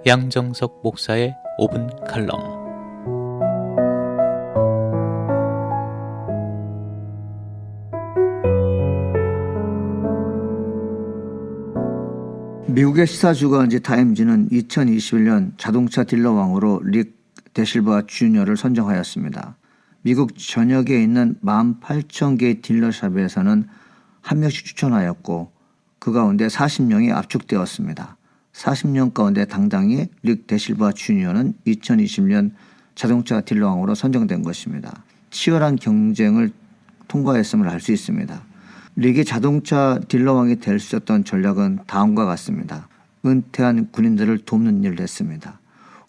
양정석 목사의 5분 칼럼. 미국의 시사주간지 타임지는 2021년 자동차 딜러 왕으로 릭 데실바 주니어를 선정하였습니다. 미국 전역에 있는 18,000개의 딜러샵에서는 한 명씩 추천하였고 그 가운데 40명이 압축되었습니다. 40명 가운데 당당히 릭 데실바 주니어는 2020년 자동차 딜러 왕으로 선정된 것입니다. 치열한 경쟁을 통과했음을 알 수 있습니다. 릭이 자동차 딜러 왕이 될 수 있었던 전략은 다음과 같습니다. 은퇴한 군인들을 돕는 일을 했습니다.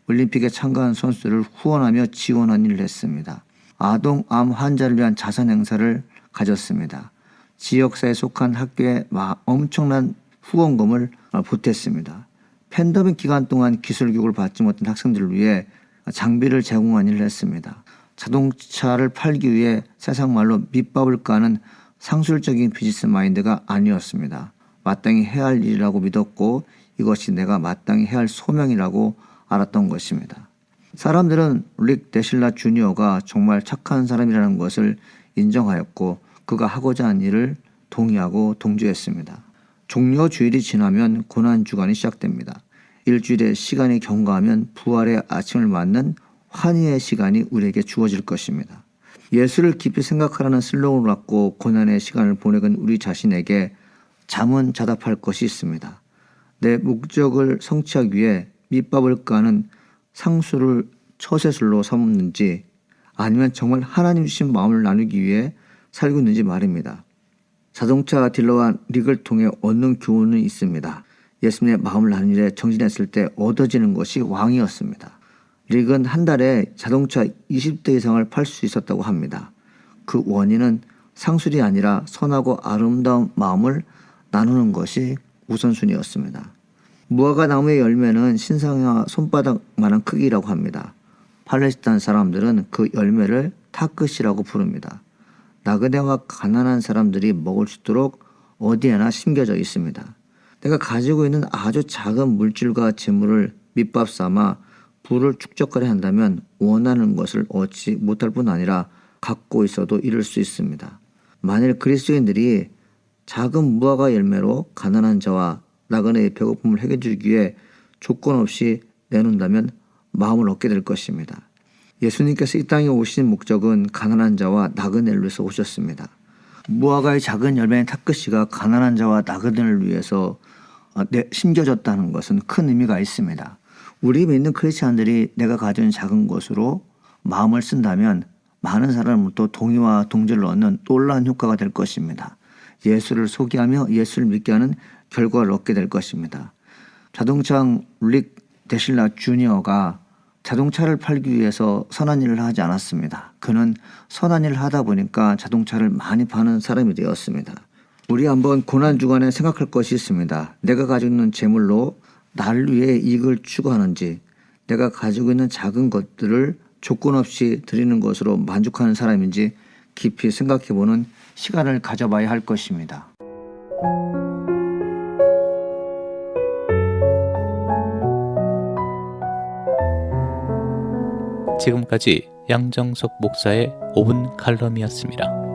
올림픽에 참가한 선수들을 후원하며 지원하는 일을 했습니다. 아동 암 환자를 위한 자선 행사를 가졌습니다. 지역사회에 속한 학교에 엄청난 후원금을 보탰습니다. 팬데믹 기간 동안 기술 교육을 받지 못한 학생들을 위해 장비를 제공한 일을 했습니다. 자동차를 팔기 위해 세상 말로 밑밥을 까는 상술적인 비즈니스 마인드가 아니었습니다. 마땅히 해야 할 일이라고 믿었고 이것이 내가 마땅히 해야 할 소명이라고 알았던 것입니다. 사람들은 릭 데실라 주니어가 정말 착한 사람이라는 것을 인정하였고 그가 하고자 하는 일을 동의하고 동조했습니다. 종려 주일이 지나면 고난주간이 시작됩니다. 일주일의 시간이 경과하면 부활의 아침을 맞는 환희의 시간이 우리에게 주어질 것입니다. 예수를 깊이 생각하라는 슬로건을 갖고 고난의 시간을 보내건 우리 자신에게 잠은 자답할 것이 있습니다. 내 목적을 성취하기 위해 밑밥을 까는 상수를 처세술로 삼는지 아니면 정말 하나님 주신 마음을 나누기 위해 살고 있는지 말입니다. 자동차 딜러와 릭을 통해 얻는 교훈은 있습니다. 예수님의 마음을 나누는 일에 정진했을 때 얻어지는 것이 왕이었습니다. 릭은 한 달에 자동차 20대 이상을 팔 수 있었다고 합니다. 그 원인은 상술이 아니라 선하고 아름다운 마음을 나누는 것이 우선순위였습니다. 무화과 나무의 열매는 신상이와 손바닥만한 크기라고 합니다. 팔레스타인 사람들은 그 열매를 타크시라고 부릅니다. 나그네와 가난한 사람들이 먹을 수 있도록 어디에나 심겨져 있습니다. 내가 가지고 있는 아주 작은 물질과 재물을 밑밥 삼아 부를 축적하려 한다면 원하는 것을 얻지 못할 뿐 아니라 갖고 있어도 잃을 수 있습니다. 만일 그리스도인들이 작은 무화과 열매로 가난한 자와 나그네의 배고픔을 해결해 주기 위해 조건 없이 내놓는다면 마음을 얻게 될 것입니다. 예수님께서 이 땅에 오신 목적은 가난한 자와 나그네를 위해서 오셨습니다. 무화과의 작은 열매인 타크시가 가난한 자와 나그네를 위해서 심겨졌다는 것은 큰 의미가 있습니다. 우리 믿는 크리스찬들이 내가 가진 작은 것으로 마음을 쓴다면 많은 사람으로부터 동의와 동조를 얻는 놀라운 효과가 될 것입니다. 예수를 소개하며 예수를 믿게 하는 결과를 얻게 될 것입니다. 자동차 릭 데실라 주니어가 자동차를 팔기 위해서 선한 일을 하지 않았습니다. 그는 선한 일을 하다 보니까 자동차를 많이 파는 사람이 되었습니다. 우리 한번 고난주간에 생각할 것이 있습니다. 내가 가지고 있는 재물로 나를 위해 이익을 추구하는지, 내가 가지고 있는 작은 것들을 조건 없이 드리는 것으로 만족하는 사람인지 깊이 생각해보는 시간을 가져봐야 할 것입니다. 지금까지 양정석 목사의 5분 칼럼이었습니다.